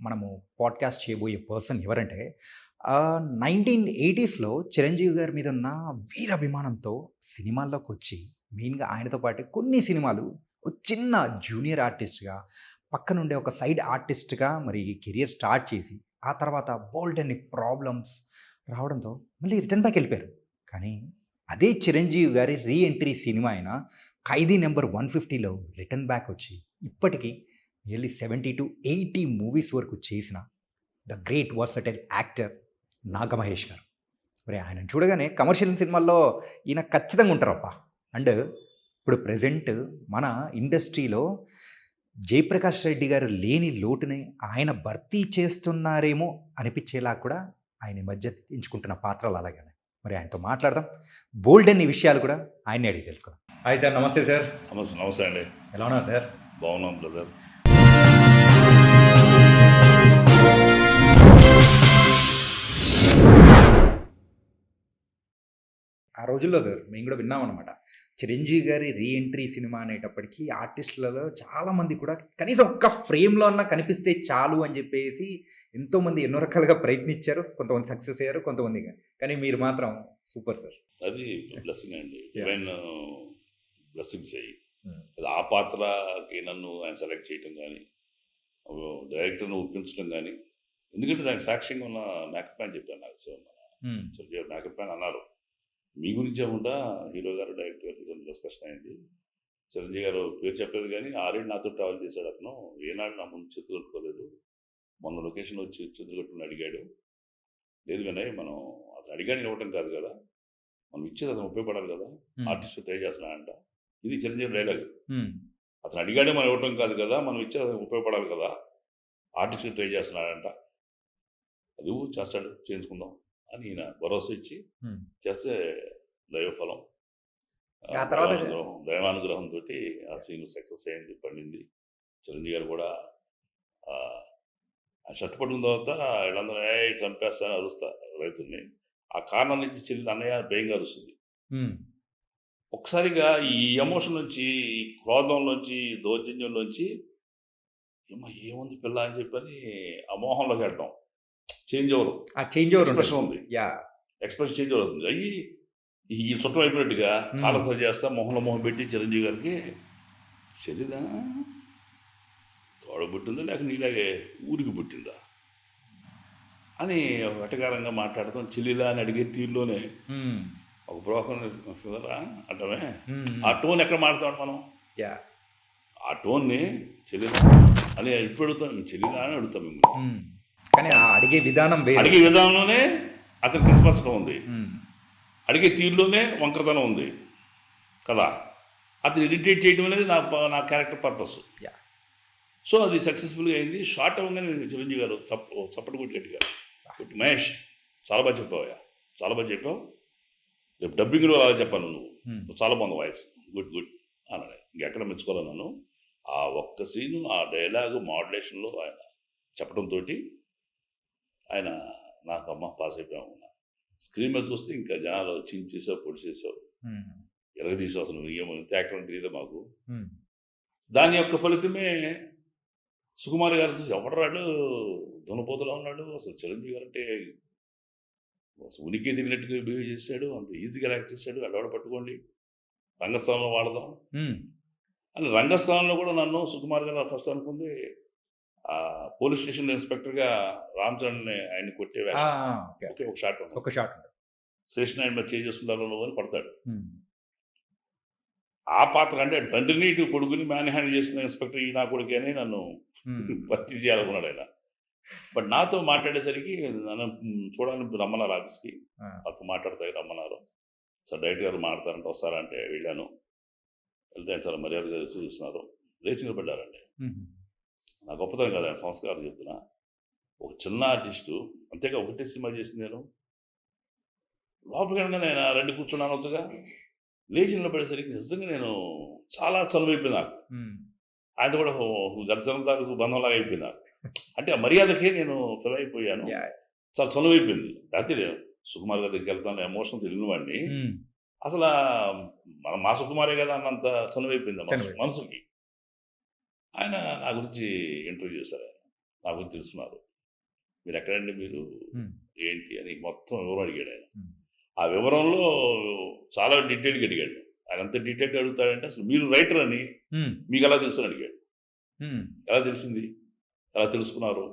మనము పాడ్‌కాస్ట్ చేయబోయే పర్సన్ ఎవరంటే 1980స్‌లో చిరంజీవి గారి మీద ఉన్న వీరాభిమానంతో సినిమాల్లోకొచ్చి మెయిన్‌గా ఆయనతో పాటు కొన్ని సినిమాలు ఒక చిన్న జూనియర్ ఆర్టిస్ట్‌గా, పక్కనుండే ఒక సైడ్ ఆర్టిస్ట్‌గా మరి కెరియర్ స్టార్ట్ చేసి, ఆ తర్వాత బోలెడన్ని ప్రాబ్లమ్స్ రావడంతో మళ్ళీ రిటర్న్ బ్యాక్ ఎళ్ళిపోయారు. కానీ అదే చిరంజీవి గారి రీ ఎంట్రీ సినిమా అయిన 'ఖైదీ నంబర్ 150లో' రిటర్న్ బ్యాక్ వచ్చి ఇప్పటికి నియర్లీ 70-80 మూవీస్ వరకు చేసిన the great versatile actor Naga Mahesh గారు. మరి ఆయనను చూడగానే కమర్షియల్ సినిమాల్లో ఈయన ఖచ్చితంగా ఉంటారబ్బా! అండ్ ఇప్పుడు ప్రెజెంట్ మన ఇండస్ట్రీలో 'జయప్రకాష్ రెడ్డి' గారు లేని లోటుని ఆయన భర్తీ చేస్తున్నారేమో అనిపించేలా కూడా ఆయన ఈ మధ్య ఎంచుకుంటున్న పాత్రలు అలాగే ఉన్నాయి. మరి ఆయనతో మాట్లాడదాం. బోలెడన్ని విషయాలు కూడా ఆయన్నే అడిగి తెలుసుకుందాం. Hi sir. నమస్తే సార్. నమస్తే నమస్తే అండి. ఎలా ఉన్నారు సార్? బాగున్నాం బ్రదర్. ఆ రోజుల్లో సార్ మేము కూడా విన్నామనమాట. 'చిరంజీవి' గారి రీ ఎంట్రీ సినిమా అనేటప్పటికి ఆర్టిస్టులలో చాలామంది కూడా కనీసం ఒక్క ఫ్రేమ్‌లో అన్నా కనిపిస్తే చాలు అని చెప్పేసి ఎంతోమంది ఎన్నో రకాలుగా ప్రయత్నించారు. కొంతమంది సక్సెస్ అయ్యారు. కొంతమంది కానీ మీరు మాత్రం సూపర్ సార్. అది బ్లెస్సింగ్ అండి. యాహ్! డివైన్ బ్లెస్సింగ్స్ అయ్యి హ్మ్. అది ఆ పాత్రకి నన్ను ఆయన సెలెక్ట్ చేయటం కానీ, డైరెక్టర్ని ఒప్పించడం కానీ, ఎందుకంటే దానికి సాక్ష్యంగా ఉన్న మేకప్ మ్యాన్ చెప్పాను నాకు. సో హ్మ్. చిరంజీవి మేకప్ మ్యాన్ అన్నారు, మీ గురించే ఉంటా హీరో గారు డైరెక్టర్ గారు డిస్కషన్ అయింది. చిరంజీవి గారు పేరు చెప్పలేదు కానీ ఆల్రెడీ నాతో ట్రావెల్ చేశాడు అతను. ఏనాడు నా ముందు చేతులు కట్టుకోలేదు. మొన్న లొకేషన్ వచ్చి చేతులు కట్టుకుని అడిగాడు. లేదు వినయ్, మనం అతను అడిగాడు ఇవ్వటం కాదు కదా, మనం ఇచ్చేది అతను ఉపయోగపడాలి కదా, హ్మ్. ఆర్టిస్ట్ ట్రై చేస్తున్నాడంట. ఇది చిరంజీవి డైలాగ్. హ్మ్. అతను అడిగాడే మనం ఇవ్వటం కాదు కదా, మనం ఇచ్చేది అతనికి ఉపయోగపడాలి కదా, ఆర్టిస్ట్ ట్రై చేస్తున్నాడంట. అది చేస్తాడు, చేయించుకుందాం అని ఈయన భరోసా ఇచ్చి హ్మ్. చేస్తే దైవఫలం. ఆ తర్వాత దైవానుగ్రహంతో ఆ సీన్ సక్సెస్ అయింది, పండింది. చిరంజీవి గారు కూడా ఆ షర్ట్ పట్టుకున్న తర్వాత వీళ్ళందరూ చంపేస్తాను అరుస్తా రైతుల్ని. ఆ కారణం నుంచి చెల్లి అన్నయ్య భయంగా అరుస్తుంది. హ్మ్. ఒక్కసారిగా ఈ ఎమోషన్ నుంచి, ఈ క్రోధంలోంచి, దౌర్జన్యంలోంచి ఏముంది పిల్ల అని చెప్పని ఆ మోహంలోకి వెళ్ళటం. Change over. ఆ చేంజ్ ఓవర్ ఉంటుంది. ఎక్స్‌ప్రెషన్ ఉంది. యాహ్! ఎక్స్‌ప్రెషన్ చేంజ్ ఓవర్ అవుతుంది. ఈ చుట్టం అయిపోయినట్టుగా హ్మ్. కాలర్ సరి చేస్తా మొహంలో మొహం పెట్టి చిరంజీవి గారికి, చెల్లిదా తోడ పుట్టిందా లేక నీలాగే ఊరికి పుట్టిందా అని వెటకారంగా మాట్లాడతాం. చెల్లిలా అని అడిగే తీరులోనే హ్మ్. ఒక బ్రోకర్ ఫిగరా అంటామే. హ్మ్. ఆ టోన్ ఎక్కడ మాడతాం మనం? యాహ్! ఆ టోన్‌ని చెల్లిదా అని ఇప్పుడు అడుగుతాం. చెల్లిదా అని అడుగుతాం మిమ్మల్ని. హ్మ్. కానీ ఆ అడిగే విధానం వేరు. అడిగే విధానంలోనే అతనికి కించపరచడం ఉంది. హ్మ్. అడిగే తీరులోనే వంకరతనం ఉంది కదా. అతను ఇరిటేట్ చేయడం అనేది నా క్యారెక్టర్ పర్పస్. యాహ్! సో అది సక్సెస్ఫుల్గా అయింది. షార్ట్ అవ్వగానే చిరంజీవి గారు చప్పటి కొట్టి గట్టిగా కొట్టి, మహేష్ చాలా బాగా చెప్పావయ్యా, చాలా బాగా చెప్పావు, రేపు డబ్బింగ్లో అలా చెప్పాను నువ్వు, హ్మ్. నువ్వు చాలా బాగుంది వాయిస్, గుడ్ గుడ్ అన్నాడు. ఇంకెక్కడ మెచ్చుకోవాలి నన్ను. ఆ ఒక్క సీను, ఆ డైలాగు మాడ్యులేషన్లో ఆయన చెప్పడంతో ఆయన నాకు అమ్మ పాస్ అయిపోయాము. స్క్రీన్ మీద చూస్తే ఇంకా జనాలు చించేసావు, పొడి చేసావు, హ్మ్. ఎరగదీసావు, అసలు ఏమో ఇంత యాక్టర్ తెలియదు మాకు. హ్మ్. దాని యొక్క ఫలితమే సుకుమార్ గారు చూసి ఎవడరాడు దునపోతలో ఉన్నాడు, అసలు చిరంజీవి గారు అంటే అసలు ఉనికి దిగినట్టుగా బిహేవ్ చేశాడు, అంత ఈజీగా యాక్ట్ చేశాడు, అడవాడ పట్టుకోండి, రంగస్థలంలో వాడదాం హ్మ్. అని. రంగస్థలంలో కూడా నన్ను సుకుమార్ గారు ఫస్ట్ అనుకుంది పోలీస్ స్టేషన్ ఇన్స్పెక్టర్గా రామ్ చరణ్ ఆయన్ని కొట్టే ఆ! వేషం. ఆ! ఓకే. ఒకే ఒక షాట్ ఒక షాట్ ఉంటుంది. స్టేషన్ ఆయన మీద చేసుకుంటారు నువ్వు అని పడతాడు. హ్మ్. ఆ పాత్ర అంటే అటు తండ్రిని ఇటు కొడుకుని మ్యాన్ హ్యాండిల్ చేసిన ఇన్స్పెక్టర్ ఈ నా కొడుకే అని నన్ను హ్మ్. పరిచయం చేయాలనుకున్నాడు ఆయన. బట్ నాతో మాట్లాడేసరికి నన్ను చూడాలని రమ్మన్నారు ఆఫీస్కి. ఆ! నాతో మాట్లాడతాయి రమ్మన్నారు. సార్ డైరెక్టర్ గారు మాట్లాడతారంటే వస్తారా అంటే వెళ్ళాను. వెళ్తే ఆయన చాలా మర్యాదగా రిసీవ్ చేస్తున్నారు. లేచి నిలబడ్డారండి. హుహు. నా గొప్పతనం కాదు, ఆయన సంస్కారం చెప్తున్నా. ఒక చిన్న ఆర్టిస్టు, అంతేగా ఒకటే సినిమా చేసింది నేను. లోపలికి వెళ్ళగానే ఆయన రండి కూర్చొని అనవచ్చుగా. లేచి నిలబడేసరికి నిజంగా నేను చాలా చనువైపోయింది నాకు. హ్మ్. ఆయనతో కూడా గత తాలూకు బంధంలాగా అయిపోయింది నాకు. అంటే ఆ మర్యాదకే నేను ఫిల్ అయిపోయాను. యాహ్! చాలా చనువైపోయింది. లేకపోతే సుకుమార్ గారి దగ్గరికి వెళ్తాను ఎమోషన్ తెలియని వాడిని. హ్మ్. అసలు మా సుకుమారే కదా అన్నంత చనువైపోయింది చనువైపోయింది. మనసుకి. ఆయన నా గురించి ఇంటర్వ్యూ చేశారు. నా గురించి తెలుసుకున్నారు. మీరు ఎక్కడండి మీరు ఉమ్, ఏంటి అని మొత్తం వివరం అడిగాడు ఆయన. ఉమ్, ఆ వివరంలో చాలా డీటెయిల్గా అడిగాడు. ఆయన అంత డీటెయిల్గా అడుగుతాడంటే అసలు మీరు రైటర్ అని ఉమ్, మీకు ఎలా తెలుసు అని అడిగాడు. ఉమ్, ఎలా తెలిసింది, ఎలా తెలుసుకున్నారు,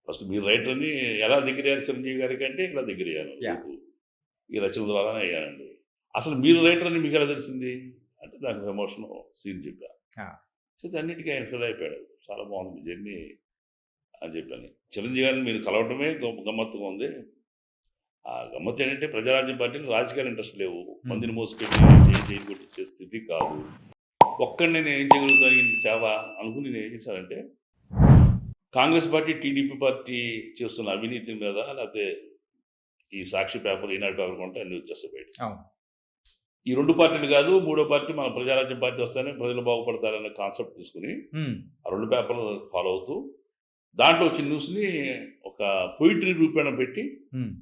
ఫస్ట్ మీరు రైటర్ అని ఎలా దగ్గరయ్యారు చిరంజీవి గారికి అంటే ఇలా దగ్గరయ్యాను Yeah. మీకు ఈ రచన ద్వారానే అయ్యానండి. అసలు మీరు రైటర్ అని మీకు ఎలా తెలిసింది అంటే దానికి ఎమోషన్ సీన్ చెప్పా. Ah. చేసి అన్నిటికీ ఆయన ఫిల్ అయిపోయాడు. చాలా బాగుంది జర్నీ అని చెప్పాను. చిరంజీవి గారిని మీరు కలవటమే గమ్మత్తుగా ఉంది. ఆ గమ్మత్తు ఏంటంటే ప్రజారాజ్యం పార్టీని రాజకీయాలు ఇంట్రెస్ట్ లేవు, మందిని మోసుకెళ్ళి జైలు కొట్టించే స్థితి కాదు. ఒక్కడిని నేను ఏం చేయగలుగుతాను ఈ సేవ అనుకుని నేను ఏం చేశానంటే కాంగ్రెస్ పార్టీ టీడీపీ పార్టీ చేస్తున్న అవినీతి మీద లేకపోతే ఈ సాక్షి పేపర్ ఈనాడు పేపర్ కొంటే అన్ని వచ్చేస్తాయి బయట. అవును. ఈ రెండు పార్టీలు కాదు మూడో పార్టీ మన ప్రజారాజ్యం పార్టీ వస్తేనే ప్రజలు బాగుపడతారనే కాన్సెప్ట్ తీసుకుని ఉమ్, ఆ రెండు పేపర్లు ఫాలో అవుతూ దాంట్లో వచ్చిన న్యూస్ని ఒక పొయిటరీ రూపేణ పెట్టి ఉమ్,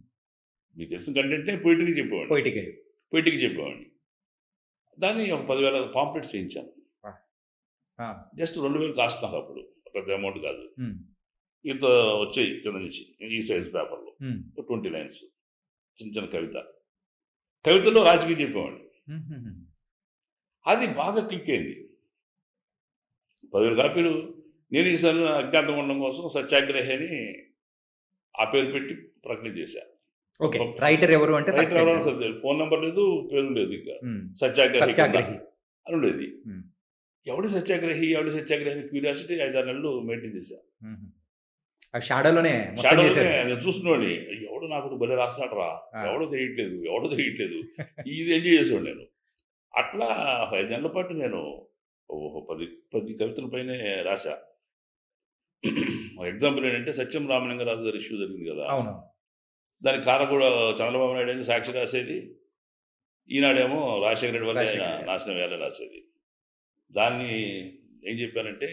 మీకు తెలిసిన కంటెంట్నే పొయిటరీకి చెప్పేవాడిని. పొయిటికల్. పొయిటరీకి చెప్పేవాడిని. దాన్ని ఒక 10,000 పాంప్లెట్స్ చేయించాను. ఆ, జస్ట్ 2,000 కాస్ట్ నాకు అప్పుడు, పెద్ద అమౌంట్ కాదు. ఉమ్, ఇంత వచ్చాయి కింద నుంచి ఈ సైజ్ పేపర్లో ఉమ్, 20 లైన్స్ చిన్న చిన్న కవితలో రాజకీయం చెప్పేవాడిని. ఉమ్, ఉమ్, అది బాగా క్లిక్ అయింది. 10,000 కాపీలు నేను ఈసారి అజ్ఞాతం ఉండడం కోసం సత్యాగ్రహి అని ఆ పేరు పెట్టి ప్రకటన చేశాను. ఓకే. రైటర్ ఎవరు అంటే రైటర్ ఎవరైనా సత్యాగ్రహి. సరే ఫోన్ నెంబర్ లేదు, పేరు లేదు, ఇంకా ఉమ్, సత్యాగ్రహి సత్యాగ్రహి. అని ఉండేది. ఉమ్, ఎవడి సత్యాగ్రహి అని క్యూరియాసిటీ 5-6 నెలలు మెయింటైన్ చేశాను. ఉమ్. ఆ షాడోలోనే మొత్తం షాడోలోనే చేశారు. నేను చూసుకునేవాడిని, ఎవడు నాకు భలే రాస్తున్నాడు రా, ఆ. ఎవడో తెలియట్లేదు ఇది ఎంజాయ్ చేసేవాడు నేను. అట్లా 5 నెలల పాటు నేను 10 కవితల పైనే రాశా. ఎగ్జాంపుల్ ఏంటంటే సత్యం రామలింగరాజు గారి ఇష్యూ జరిగింది కదా, అవును. దానికి కూడా చంద్రబాబు నాయుడు అని సాక్షి రాసేది, ఈనాడేమో రాజశేఖర రెడ్డి వల్ల ఆయన రాజశేఖర రెడ్డి. నాశనం వేయాలని రాసేది. దాన్ని ఏం చెప్పానంటే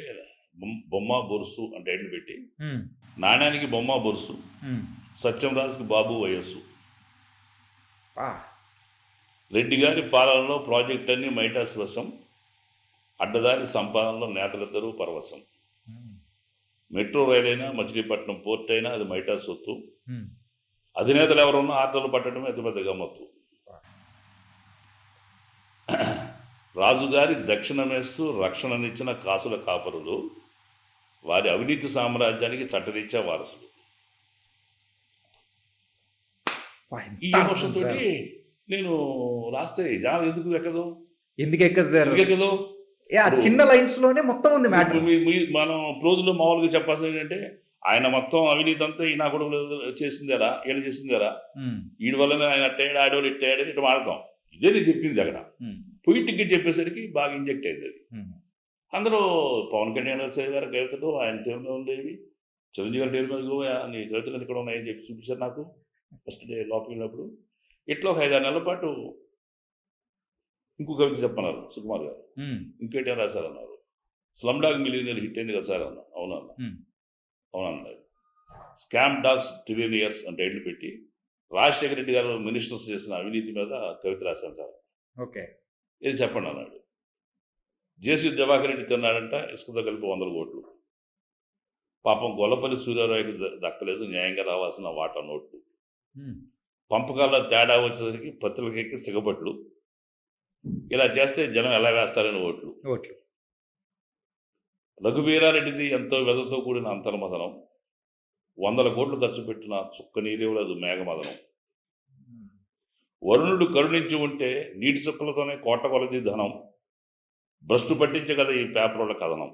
బొమ్మ బొరుసు అంటే టైటిల్ పెట్టి ఉమ్, నాణ్యానికి బొమ్మ బొరుసు, ఉమ్. సత్యం రాజుకి బాబు వయస్సు, ఆ, రెడ్డి గారి పాలనలో ప్రాజెక్ట్ అన్ని మైటాస్ వశం, అడ్డదారి సంపాదనలో నేతలిద్దరూ పరవశం, ఉమ్, మెట్రో రైలు అయినా మచిలీపట్నం పోర్ట్ అయినా అది మైటాస్ సొత్తు, ఉమ్. అధినేతలు ఎవరున్నా ఆర్డర్లు పట్టడమే అతిపెద్ద గమ్మత్తు, రాజుగారి దక్షిణమేస్తూ రక్షణనిచ్చిన కాసుల కాపరులు, వారి అవినీతి సామ్రాజ్యానికి చట్టరీత్యా వారసులు. ఈ ఎంత ఎమోషన్ తోటి అసలు. నేను రాస్తే జనాలు ఎందుకు ఎక్కదు ఎందుకు ఎక్కదు సార్? ఎందుకు ఎక్కదు ఏ, ఆ చిన్న లైన్స్ లోనే మొత్తం ఉంది మ్యాటర్. మనం క్లోజ్లో మామూలుగా చెప్పాల్సింది ఏంటంటే ఆయన మొత్తం అవినీతి అంతా ఈ నా కొడుకు చేసిందేరా, వీళ్ళు చేసిందేరా, వీడి వల్ల ఆయన అట్టేయడు ఆడవాళ్ళు ఇట్టేయడని ఇట్లా మాడతాం. ఇదే నేను చెప్పింది అక్కడ. పొయిటిక్గా చెప్పేసరికి బాగా ఇంజెక్ట్ అయింది అది. అందరూ పవన్ కళ్యాణ్ గారు చదివారు కవితలు, ఆయన టైంలో ఉండేవి, చిరంజీవి గారి టైం మీద నీ కవితలు ఇక్కడ ఉన్నాయని చెప్పి చూపించారు నాకు ఫస్ట్ డే లోపలికి వెళ్ళినప్పుడు. ఇట్లా ఒక 5-6 నెలల పాటు ఇంకో కవిత చెప్పన్నారు సుకుమార్ గారు, ఇంకేటేం రాశారన్నారు, స్లమ్ డాగ్ మిలియనర్ హిట్ అయింది కదా సార్ అన్న. అవునన్నా, అవునన్నారు. స్కామ్ డాగ్స్ ట్రిలియనియర్స్ అని టైటిల్ పెట్టి రాజశేఖర రెడ్డి గారు మినిస్టర్స్ చేసిన అవినీతి మీద కవిత రాశాను సార్. ఓకే, ఇది చెప్పండి అన్నాడు. జేసీ దివాకర్ రెడ్డి తిన్నాడంట ఇసుకతో కలిపి 100 కోట్లు. పాపం గొల్లపల్లి సూర్యారావుకి దక్కలేదు, న్యాయంగా రావాల్సిన వాటా నోట్లు. పంపకాల్లో తేడా వచ్చేసరికి పత్రికకి సిగబట్లు, ఇలా చేస్తే జనం ఎలా వేస్తారని ఓట్లు. రఘువీరారెడ్డిది ఎంతో వ్యధతో కూడిన అంతర్మదనం, 100 కోట్లు ఖర్చు పెట్టిన చుక్క నీరేవులదు మేఘమదనం. వరుణుడు కరుణించి ఉంటే నీటి చుక్కలతోనే కోట కొలది ధనం, భ్రష్టు పట్టించగల ఈ పేపర్ల కథనం.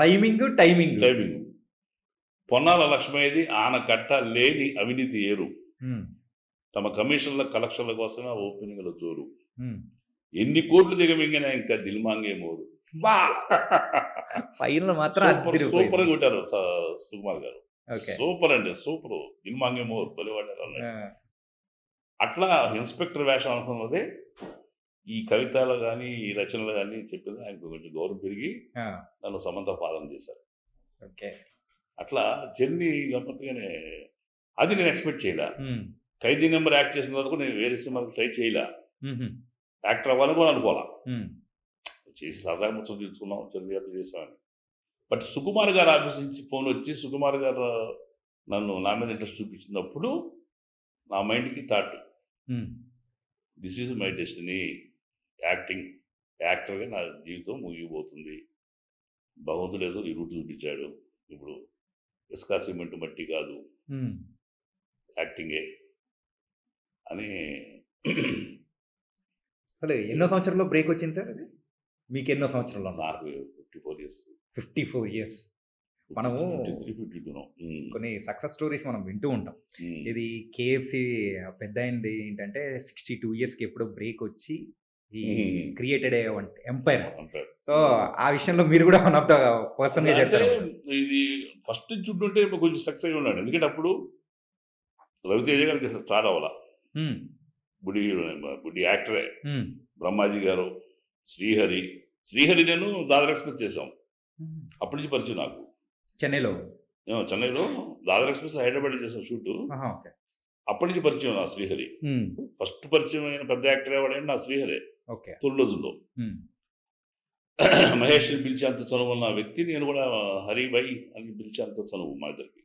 Rhyming timing. పొన్నాల లక్ష్మయ్యది ఆనకట్ట లేని అవినీతి ఏరు, తమ కమిషన్ల కలెక్షన్ల కోసమే ఓపెనింగ్ల జోరు, ఎన్ని కోట్లు దిగమింగినా ఇంకా దిల్మాంగే మోరు. సూపర్ కొట్టారు సుకుమార్ గారు. సూపర్ అండి, సూపర్. దిల్మాంగే మోర్ బలివాడారు అన్నాడు. అట్లా ఇన్స్పెక్టర్ వేషం అనుకున్నదే ఈ కవితలు కానీ ఈ రచనలు కానీ చెప్పింది ఆయనకు కొంచెం గౌరవం పెరిగి నన్ను సమంత పాదన చేశారు. అట్లా జర్నీ గమ్మత్తుగానే అది నేను ఎక్స్పెక్ట్ చేయలే. ఖైదీ నెంబర్ యాక్ట్ చేసిన తర్వాత కూడా నేను వేరే సినిమాకి ట్రై చేయలే, యాక్టర్ అవ్వాలని కూడా అనుకోవాలా. చేసి సరదాగా ముచ్చట తీసుకున్నాం, చిరంజీవి చేసామని. బట్ సుకుమార్ గారు ఆఫీస్ నుంచి ఫోన్ వచ్చి సుకుమార్ గారు నన్ను నా మీద ఇంట్రెస్ట్ చూపించినప్పుడు నా మైండ్కి thought, this is my destiny, acting యాక్టర్గా నా జీవితం ముగిపోతుంది, భగవంతుడు ఏదో ఈ రూట్ చూపించాడు, ఇప్పుడు ఇసుక సిమెంట్ మట్టి కాదు యాక్టింగే అని. అసలు ఎన్నో సంవత్సరంలో బ్రేక్ వచ్చింది సార్ అది? మీకు ఎన్నో సంవత్సరంలో? నాకు 54 ఇయర్స్. 54 ఇయర్స్. మనము 52 కొన్ని సక్సెస్ స్టోరీస్ మనం వింటూ ఉంటాం. ఇది కేఎఫ్సి పెద్ద అయింది ఏంటంటే 62 ఇయర్స్కి ఎప్పుడో బ్రేక్ వచ్చి ఈ క్రియేటెడ్ ఎంపైర్. సో ఆ విషయంలో మీరు కూడా వన్ ఆఫ్ ద పర్సన్ గా చెప్తారు. ఇది ఫస్ట్ చూస్తుంటే కొంచెం సక్సెస్ అయి ఉన్నాడు, ఎందుకంటే అప్పుడు రవితేజ గారికి చాలా అవ్వాల, బుడి హీరో, బుడి యాక్టరే, బ్రహ్మాజీ గారు, శ్రీహరి నేను దాదర్ ఎక్స్ప్రెస్ చేసాం, అప్పటి నుంచి పరిచయం నాకు. చెన్నైలో దాదర్ ఎక్స్ప్రెస్ హైదరాబాద్ చేసాం షూట్, అప్పటి నుంచి పరిచయం నా శ్రీహరి. ఫస్ట్ పరిచయం అయిన పెద్ద యాక్టర్ ఎవడంటే నా శ్రీహరే. తొలి రోజుల్లో మహేష్ని పిలిచేంత చనువు ఉన్న వ్యక్తి నేను కూడా, హరిభై అని పిలిచేంత చనువు మా ఇద్దరికి.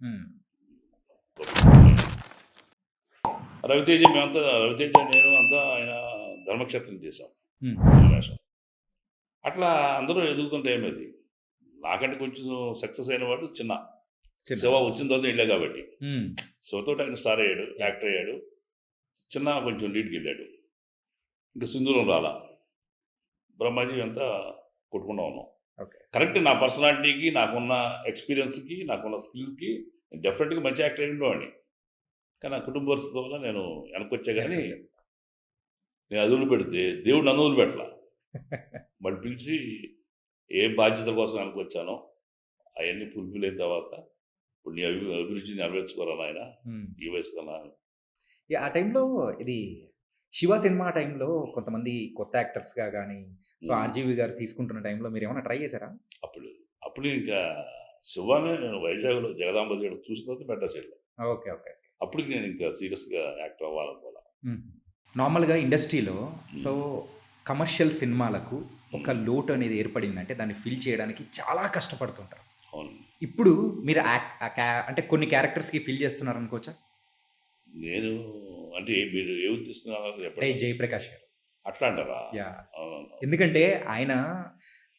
రవితేజ నేను అంతా ఆయన ధర్మక్షేత్రం చేశాం వేషం. అట్లా అందరూ ఎదుగుతుంటే ఏమది, నాకంటే కొంచెం సక్సెస్ అయిన వాడు చిన్న శివ వచ్చిన తర్వాత వెళ్ళా కాబట్టి, శివతో ఆయన స్టార్ అయ్యాడు, యాక్టర్ అయ్యాడు. చిన్న కొంచెం లీడ్కి వెళ్ళాడు, ఇంకా సింధూరం రాలా. బ్రహ్మాజీ అంతా కొట్టుకుండా ఉన్నాం. కరెక్ట్, నా పర్సనాలిటీకి, నాకున్న ఎక్స్పీరియన్స్కి, నాకున్న స్కిల్కి డెఫినెట్గా మంచి యాక్టర్ అయినవాడిని. కానీ నా కుటుంబ పరిస్థితి వల్ల నేను వెనకొచ్చా. కానీ నేను అదులు పెడితే దేవుడు నన్ను వదిలిపెట్టలా, మళ్ళీ పిలిచి ఏ బాధ్యతల కోసం వెనకొచ్చానో అవన్నీ ఫుల్ఫిల్ అయిన తర్వాత ఇప్పుడు నీ అభిరుచిని నెరవేర్చుకోరా ఆయన ఈ వయసు కన్నా. ఆ టైంలో ఇది శివ సినిమా టైంలో కొంతమంది కొత్త యాక్టర్స్గా కానీ, సో ఆర్జీవి గారు తీసుకుంటున్న టైంలో మీరు ఏమైనా ట్రై చేశారా? అప్పుడు ఇంకా శివానే నేను వైజాగ్లో జగదాంబ గారు చూసిన తర్వాత మెడ్రాస్ వెళ్ళాను. ఓకే. అప్పటికి నేను ఇంకా సీరియస్గా యాక్టర్ అవ్వాలనుకోవాలి. నార్మల్గా ఇండస్ట్రీలో సో కమర్షియల్ సినిమాలకు ఒక లోటు అనేది ఏర్పడిందంటే దాన్ని ఫిల్ చేయడానికి చాలా కష్టపడుతుంటారు. ఇప్పుడు మీరు అంటే కొన్ని క్యారెక్టర్స్కి ఫిల్ చేస్తున్నారు అనుకోవచ్చా? నేను అంటే మీరు ఏ ఉద్దేశిస్తున్నారు? అంటే జయప్రకాష్ గారు అట్లా అంటారా? ఎందుకంటే ఆయన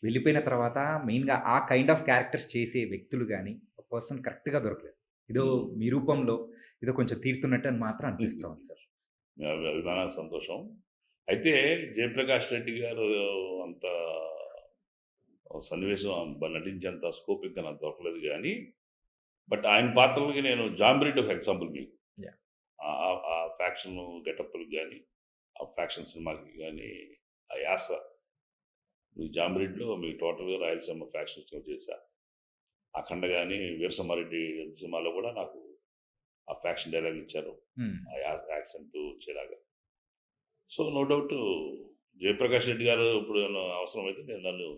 వెళ్ళిపోయిన తర్వాత మెయిన్గా ఆ కైండ్ ఆఫ్ క్యారెక్టర్స్ చేసే వ్యక్తులు కానీ పర్సన్ కరెక్ట్గా దొరకలేదు. ఏదో మీ రూపంలో ఏదో కొంచెం తీరుతున్నట్టు అని మాత్రం అనిపిస్తుంది సార్. అభిమానానికి సంతోషం. అయితే జయప్రకాష్ రెడ్డి గారు అంత సన్నివేశం నటించేంత స్కోప్ ఇంకా నాకు దొరకలేదు. కానీ బట్ ఆయన పాత్రలకి నేను జాంబిరెడ్డి ఒక ఎగ్జాంపుల్ మీకు. ఆ ఫ్యాక్షన్ గెటప్లకు కానీ, ఆ ఫ్యాక్షన్ సినిమాకి కానీ, ఆ యాస మీ జాంబిరెడ్డిలో మీకు టోటల్గా రాయలసీమ ఫ్యాక్షన్ సినిమా చేశా. అఖండ కానీ, వీరసింహారెడ్డి సినిమాలో కూడా నాకు ఆ ఫ్యాక్షన్ డైలాగ్ ఇచ్చారు, ఆ యాక్సెంట్ వచ్చేలాగా. So no doubt Jayaprakash Reddy గారు ఇప్పుడు అవసరమైతే నేను నన్ను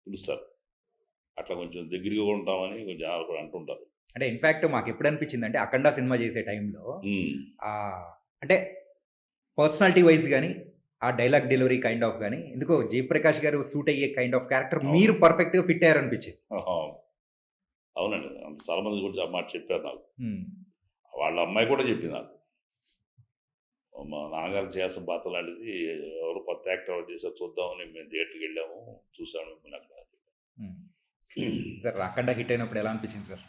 పిలుస్తారు, అట్లా కొంచెం దగ్గరగా ఉంటామని కొంచెం జనాలు కూడా అంటుంటారు. అంటే ఇన్ఫ్యాక్ట్ మాకు ఎప్పుడు అనిపించింది అంటే అఖండ సినిమా చేసే టైంలో అంటే పర్సనాలిటీ వైజ్ కానీ, ఆ డైలాగ్ డెలివరీ కైండ్ ఆఫ్ కానీ, ఎందుకో జయప్రకాష్ గారు సూట్ అయ్యే కైండ్ ఆఫ్ క్యారెక్టర్ మీరు పర్ఫెక్ట్గా ఫిట్ అయ్యారు అనిపించింది. అవునండి, చాలా మంది కూడా ఆ మాట చెప్పారు నాకు. వాళ్ళ అమ్మాయి కూడా చెప్పింది నాకు, మా నాన్నగారు చేయాల్సిన పాత్ర లాంటిది ఎవరు కొత్త యాక్టర్ ఎవరు చేశారు చూద్దామని మేము థియేటర్కి వెళ్ళాము, చూసాము. సార్ అఖండ హిట్ అయినప్పుడు ఎలా అనిపించింది సార్?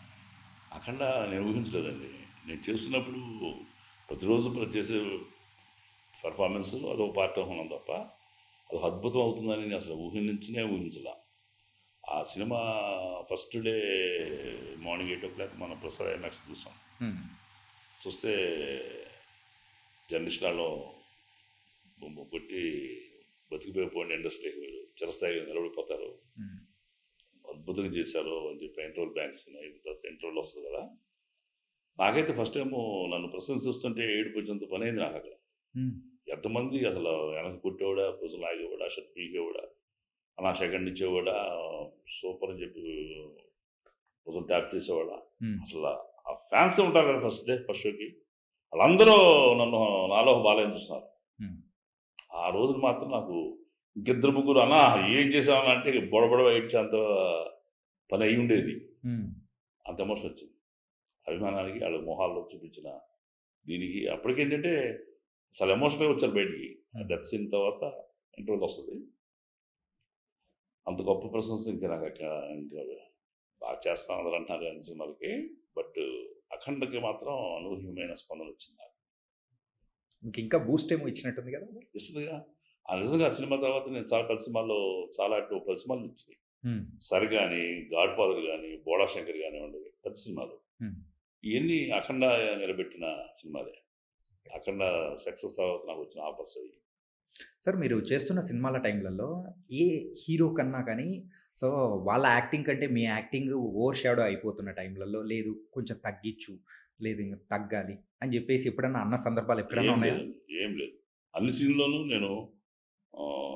అఖండ నేను ఊహించలేదండి. నేను చేస్తున్నప్పుడు ప్రతిరోజు చేసే పర్ఫార్మెన్స్ అదొక పార్ట్ ఉన్నాం తప్ప అది అద్భుతం అవుతుందని నేను అసలు ఊహించలా. ఆ cinema first day morning 8 o'clock మనం ప్రసాద్ ఐమాక్స్ చూసాం. చూస్తే జర్నలిస్టులలో కొట్టి బతికిపోయిపోయిన ఇండస్ట్రీకి మీరు చిరస్థాయిగా నిలబడిపోతారు, అద్భుతంగా చేశారు అని చెప్పి ఇంటర్వల్ బ్యాంక్స్ ఇంటర్వల్ వస్తుంది కదా. నాకైతే ఫస్ట్ టైము నన్ను ప్రశంసిస్తుంటే ఏడుపు వచ్చేంత పని అయింది నాకు. అక్కడ ఎంతమంది అసలు వెనక కుట్టేవాడా, కొంచెం లాగేవాడా, షర్ట్ పీకేవాడా, నా సెకండ్ ఇచ్చేవాడా, సూపర్ అని చెప్పి కొంచెం ట్యాప్ చేసేవాడా. అసలు ఆ ఫ్యాన్స్ ఉంటారు కదా ఫస్ట్ షోకి, వాళ్ళందరూ నాలో బాగా చూస్తున్నారు. ఆ రోజున మాత్రం నాకు ఇంకిద్దరు ముగ్గురు అన్నా ఏం చేసామని అంటే బొడబొడ ఇచ్చేంత పని అయి ఉండేది. హ్మ్. అంత ఎమోషన్ వచ్చింది. అభిమానానికి వాళ్ళ మొహాల్లో చూపించిన దీనికి అప్పటికేంటంటే చాలా ఎమోషనల్గా వచ్చారు బయటికి. డెత్ సీన్ తర్వాత ఇంటర్వ్యూలు వస్తుంది. అంత గొప్ప ప్రశంస ఇంకా నాకు ఇంకా బాగా చేస్తాను అందరూ అంటున్నారు కానీ సినిమాలకి. బట్ అఖండకి మాత్రం అనూహ్యమైన స్పందన వచ్చింది నాకు. మీకు ఇంకా బూస్ట్ ఏమో ఇచ్చినట్టుంది కదా? ఇస్తుందిగా. నిజంగా సినిమా తర్వాత నేను చాలా పెద్ద సినిమాల్లో చాలా 10 సినిమాలు వచ్చినాయి. హ్మ్. సరి కానీ, గాడ్ ఫాదర్ కానీ, బోడా శంకర్ కానివ్వండి, పెద్ద సినిమాలు. హ్మ్. ఇవన్నీ అఖండ నిలబెట్టిన సినిమాలే. అఖండ సక్సెస్ తర్వాత నాకు వచ్చిన ఆఫర్స్ అవి. సార్ మీరు చేస్తున్న సినిమాల టైంలలో ఏ హీరో కన్నా కానీ సో వాళ్ళ యాక్టింగ్ కంటే మీ యాక్టింగ్ ఓవర్ షాడో అయిపోతున్న టైంలలో లేదు కొంచెం తగ్గించు లేదు ఇంక తగ్గాలి అని చెప్పేసి ఎప్పుడన్నా అన్న సందర్భాలు ఎప్పుడన్నా ఏం ఉన్నాయా? లేదు, ఏం లేదు. అన్ని సీన్‌లోనూ నేను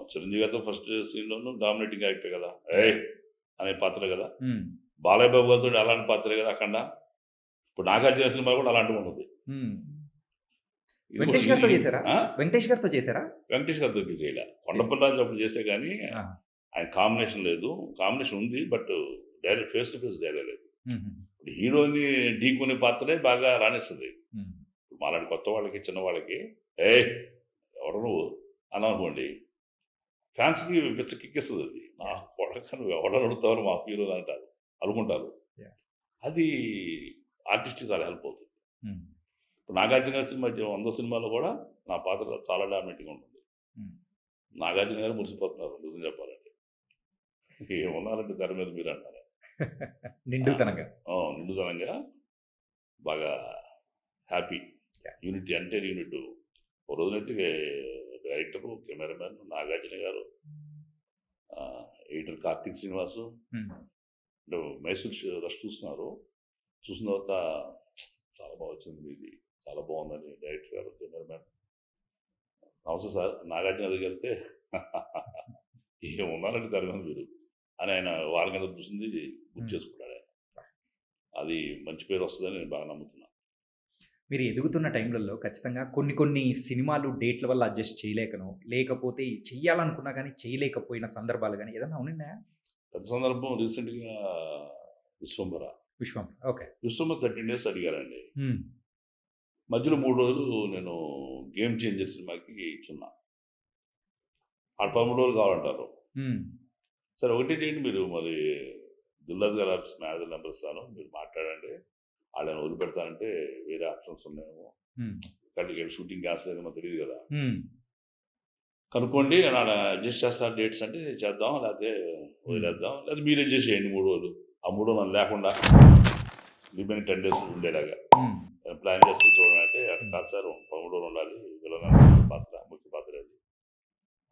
చిరంజీవి గారితో ఫస్ట్ సీన్‌లోనూ డామినేటింగ్ యాక్టర్ కదా! ఏయ్! అనే పాత్ర కదా! హ్మ్. బాలయ్య బాబు గారితో అలాంటి పాత్రే కదా అఖండ. ఇప్పుడు నాగార్జున సినిమా కూడా అలాంటివి ఉన్నది. హ్మ్. ఇది కూడా వెంకటేష్ గారితో ఇది చేశారా? ఆ? వెంకటేష్ గారితో చేశారా? వెంకటేష్ గారితో చేయలే. కొండపల్లి రాజు అప్పుడు చేసే కానీ ఆ. ఆయన కాంబినేషన్ లేదు. కాంబినేషన్ ఉంది. But direct face to face dialogue లేదు. హుహు. ఇప్పుడు హీరోని ఢీకొనే పాత్రే బాగా రాణిస్తది. హ్మ్. మాలాంటి కొత్త వాళ్ళకి, చిన్న వాళ్ళకి "ఏయ్! ఎవరు నువ్వు" అన్నామనుకోండి, ఫ్యాన్స్‌కి పిచ్చెక్కిస్తది అది. నా కొడకా నువ్వు ఎవడని అడుగుతావని మా హీరోలు అంటారు. అనుకుంటారు. యాహ్! అది ఆర్టిస్ట్‌కి చాలా హెల్ప్ అవుతుంది. హ్మ్. ఇప్పుడు 'నాగార్జున' గారి సినిమా 100 సినిమాలో కూడా నా పాత్ర చాలా డామినేటింగ్‌గా ఉంటుంది. హ్మ్. నాగార్జున గారు మురిసిపోతున్నారు నిజం చెప్పాలంటే. ఏమున్నారంటే తెర మీద మీరంటారు. నిండుతనంగా. నిండుదనంగా బాగా హ్యాపీ. యాహ్! యూనిటీ అంటే యూనిట్. ఓ రోజునైతే డైరెక్టరు, కెమెరామెన్ నాగార్జున గారు, ఎడిటర్ కార్తీక్ శ్రీనివాసు, హ్మ్. మైసూర్ రష్ చూస్తున్నారు. చూసిన తర్వాత చాలా బాగా వచ్చింది మీది, చాలా బాగుందని డైరెక్టర్ గారు, కెమెరామెన్ నమస్తే సార్ నాగార్జున దగ్గరికి వెళ్తే ఏమున్నారంటే తెర మీద మీరు అని ఆయన వాళ్ళ కింద చూసింది గుర్తు హ్మ్. చేసుకున్నాడు ఆయన. అది మంచి పేరు వస్తుందని నేను బాగా నమ్ముతున్నాను. మీరు ఎదుగుతున్న టైంలలో ఖచ్చితంగా కొన్ని కొన్ని సినిమాలు డేట్ల వల్ల అడ్జస్ట్ చేయలేకనో, లేకపోతే చెయ్యాలనుకున్నా గానీ చేయలేకపోయిన సందర్భాలు గానీ ఏదన్నా ఉన్నాయా? పెద్ద సందర్భం రీసెంట్‌గా 'విశ్వంబర'. విశ్వం. ఓకే. 'విశ్వంబర' 13 డేస్ అడిగారండి. హ్మ్. మధ్యలో 3 రోజులు నేను 'గేమ్ చేంజర్' సినిమాకి ఇచ్చున్నా. ఆళ్ళు 13 రోజులు కావాలంటారు. హ్మ్. సరే ఒకటే చేయండి మీరు మరి 'దిల్‌రాజు' గారి ఆఫీస్ మేనేజర్ నెంబర్ ఇస్తాను. మీరు మాట్లాడండి. ఆళ్ళేమైనా వదిలిపెడతానంటే వేరే ఆప్షన్స్ ఉన్నాయేమో. హ్మ్. ఎక్కడికెళ్ళి షూటింగ్ క్యాన్సిల్ అయిందేమో తెలీదు కదా! హ్మ్. కనుక్కోండి అలా అడ్జస్ట్ చేస్తారు డేట్స్ అంటే చేద్దాం. లేకపోతే వదిలేద్దాం. లేదా మీరు అడ్జస్ట్ చేయండి 3 రోజులు. ఆ 3 రోజులు నన్ను లేకుండా రిమైనింగ్ 10 డేస్ ఉండేలాగా హ్మ్. ప్లాన్ చేస్తే చూడండి అంటే హ్మ్. కాదు సార్ 13 రోజులు ఉండాలి. విలన్ పాత్ర ముఖ్య పాత్ర అది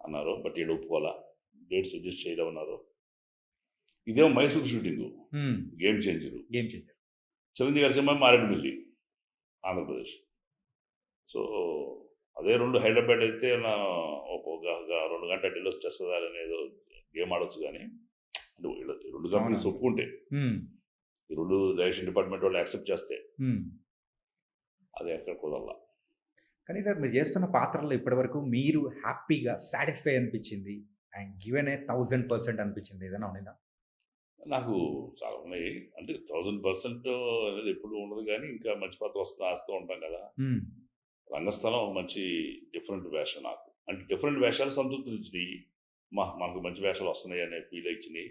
అన్నారు. బట్ ఈడు ఒప్పుకోలా. డేట్స్ అడ్జస్ట్ చేయలేమన్నారు. ఇదేమో మైసూర్ షూటింగు. హ్మ్. Game changer. Game changer. Chiranjeevi గారి సినిమా మారేడుమిల్లి ఆంధ్రప్రదేశ్. సో అదే 2 హైదరాబాద్ అయితే ఒక 2 గంటల డిలే వచ్చేస్తదా అని ఏదో గేమ్ ఆడొచ్చు గానీ, అంటే వీళ్ళ 2 కంపెనీస్ అవునవును. ఒప్పుకుంటే, హ్మ్. ఈ 2 డైరెక్షన్ డిపార్ట్‌మెంట్ వాళ్ళు యాక్సెప్ట్ చేస్తే, హ్మ్. అది ఎక్కడ కుదరలా. కానీ సార్ మీరు చేస్తున్న పాత్రలో ఇప్పటివరకు మీరు హ్యాపీగా సాటిస్ఫై అనిపించింది అండ్ గివెన్ ఏ 1000% అనిపించింది ఏదైనా ఉండిందా? నాకు చాలా ఉన్నాయి. అంటే 1000% అనేది ఎప్పుడు ఉండదు గానీ, ఇంకా మంచి పాత్ర ఆస్తూ ఉంటాం కదా! హ్మ్. రంగస్థలం ఒక మంచి డిఫరెంట్ వేషం నాకు. అంటే డిఫరెంట్ వేషాలు సంతృప్తినిచ్చినియి. మనకు మంచి వేషాలు వస్తున్నాయి అనే ఫీల్ ఇచ్చినియి.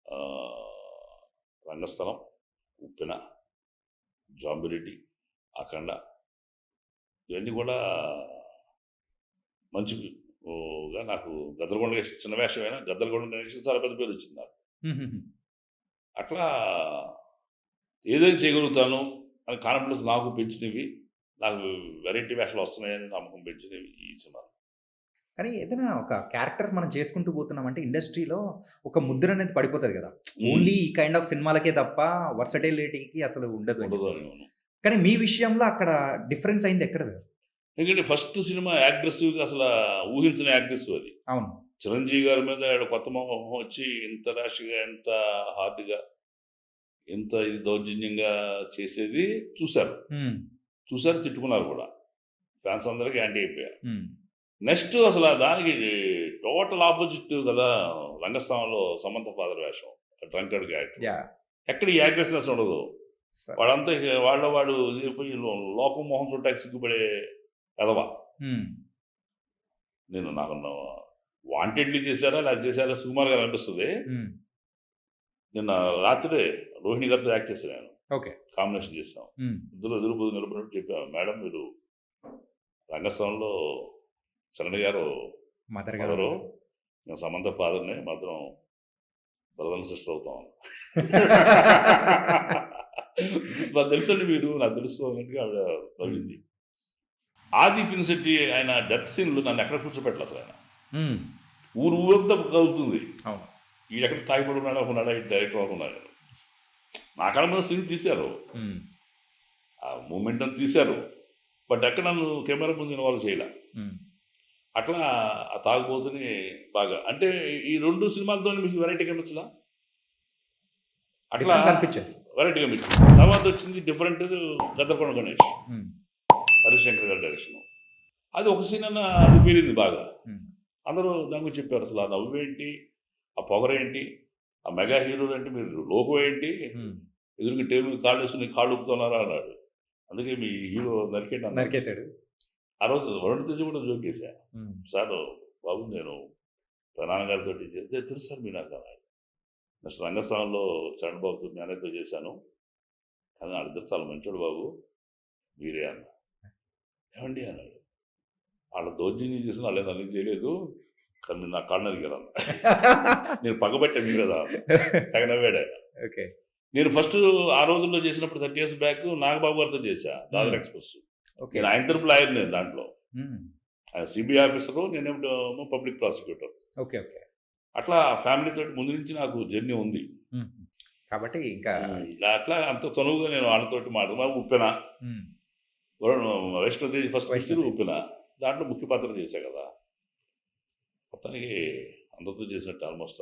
ఆహ్, రంగస్థలం, ఉప్పెన, జాంబిరెడ్డి, అఖండ ఇవన్నీ కూడా మంచి నాకు గద్దలకొండ గణేష్ చిన్న వేషమైనా గద్దలకొండ గణేష్‌కి చాలా పెద్ద పేరొచ్చింది నాకు. హుహుహు. అట్లా ఏదైనా చేయగలుగుతాను అని కాన్ఫిడెన్స్ నాకు పెంచినవి. నాకు వెరైటీ వేషాలు వస్తున్నాయని నమ్మకం పెంచినవి ఈ సినిమాలు. కానీ ఏదైనా ఒక క్యారెక్టర్ మనం చేసుకుంటూ పోతున్నామంటే ఇండస్ట్రీలో ఒక ముద్ర అనేది పడిపోతది గదా! ఓన్లీ ఈ కైండ్ ఆఫ్ సినిమాలకే తప్ప వర్సటిలిటీకి అసలు ఉండదు అని ఉండదు చెప్పేసి. అని. కానీ మీ విషయంలో అక్కడ డిఫరెన్స్ అయింది ఎక్కడ సార్? ఎందుకంటే ఫస్ట్ సినిమా అగ్రెసివ్‌గా ఊహించని అగ్రెసివ్ అది. అవును. చిరంజీవి గారి మీద ఆడ కొత్త మొహం వచ్చి ఇంత ర్యాష్‌గా, ఎంత హార్డ్‌గా, ఎంత ఇది దౌర్జన్యంగా చేసేది చూసారు. హ్మ్. చూసారు, తిట్టుకున్నారు కూడా. ఫ్యాన్స్ అందరికి యాంటీ అయిపోయారు. హ్మ్. నెక్స్ట్ దానికి టోటల్ ఆపోజిట్ కదా! రంగస్థలంలో సమంత ఫాదర్ వేషం. Drunkard character. యా ఎక్కడ ఈ యాగ్రెసివ్నెస్ ఉండదు. వాడంతా ఇక వాడు పోయి లోకం మొహం చూడటానికి సిగ్గుపడే ఎదవా. నేను నాకు వాంటెడ్లీ చేశారా లేదా చేశారా సుకుమార్ గారు అనిపిస్తుంది. నిన్న రాత్రే రోహిణి గారితో యాక్ట్ చేశాను నేను. ఓకే కాంబినేషన్ చేసాం. ఇద్దరు ఎదురుబోదు నిలబడినట్టు చెప్పాను, మేడం మీరు రంగస్థలంలో శరణి గారు మదర్ మదరు, గారు నేను సమంత ఫాదర్ని, మాత్రం బ్రదర్ అండ్ సిస్టర్ అవుతాం. నాకు తెలుసండి మీరు, నాకు తెలుసు అన్నట్టుగా ఆవిడ నవ్వింది. ఆది పినిశెట్టి ఆయన డెత్ సీన్లు నన్ను ఎక్కడ కూర్చోబెట్టలేదు అసలు. ఆయన ఊరంతా కలుగుతుంది. అవును ఈ ఎక్కడ తాగిపడి ఉన్నాడు అనుకున్నాడా, ఈ డైరెక్టర్ అనుకున్నాడు. నా కాలం మీద సీన్ తీశారు, ఆ మూమెంట్ అని తీశారు, బట్ ఎక్కడ నన్ను కెమెరా ముందు ఇన్వాల్వ్ చేయలే. అట్లా ఆ తాగుబోతుని బాగా, అంటే ఈ 2 సినిమాలతో మీకు వెరైటీ కనిపించలా? అట్లా అనిపించేది. వెరైటీగా అనిపించింది. తర్వాత వచ్చింది డిఫరెంట్ గద్దరకొండ గణేష్, హరిశంకర్ గారి డైరెక్షన్. అది ఒక సీన్ అన్న అది పేరింది బాగా. అందరూ దాని గురించి చెప్పారు, అసలు ఆ నవ్వేంటి, ఆ పొగరేంటి, ఆ మెగా హీరోలు అంటే మీరు లోకం ఏంటి, ఎదురుగా టేబుల్ కాళ్ళు వేసుకుని కాళ్ళు ఊపుతున్నారా అన్నాడు. అందుకే మీ హీరో నరికేశాడు. ఆ రోజు వరుణ్ తేజ్ కూడా జోక్ చేశా, సార్ బాబు నేను ప్రధాన గారితో చేస్తే తెలుసు సార్ మీరు నాకు అన్నాడు. నెక్స్ట్ రంగస్థానంలో చరణ్ బాబుతో మేనేజ్తో చేశాను, కానీ వాళ్ళిద్దరు చాలా మంచోడు బాబు మీరే అన్న. ఏమండి అన్నాడు, వాళ్ళ దౌర్జన్యం చేసిన వాళ్ళు నన్ను చేయలేదు, కానీ మీరు నా కాళ్ళు నరిగారు అన్న. నేను పగబట్టాను మీ కదా, తెగ నవ్వాడు ఆయన. ఓకే నేను ఫస్ట్ ఆ రోజుల్లో చేసినప్పుడు 30 years బ్యాక్ నాగబాబు గారితో చేశా దాదర్ ఎక్స్ప్రెస్. నేను ఆయన తరపు లాయర్, నేను దాంట్లో ఆయన సిబిఐ ఆఫీసరు, నేనేమో పబ్లిక్ ప్రాసిక్యూటర్. ఓకే ఓకే అట్లా ఫ్యామిలీ తోటి ముందు నుంచి నాకు జర్నీ ఉంది. కాబట్టి ఇంకా అట్లా అంత చనువుగా నేను వాళ్ళతోటి మాట్లాడు. ఉప్పెన వైష్ణోదేవి ఫస్ట్ వైష్ణోదేవి. ఉప్పెన, దాంట్లో ముఖ్య పాత్ర చేశా కదా, మొత్తానికి అందరితో చేసినట్టు ఆల్మోస్ట్.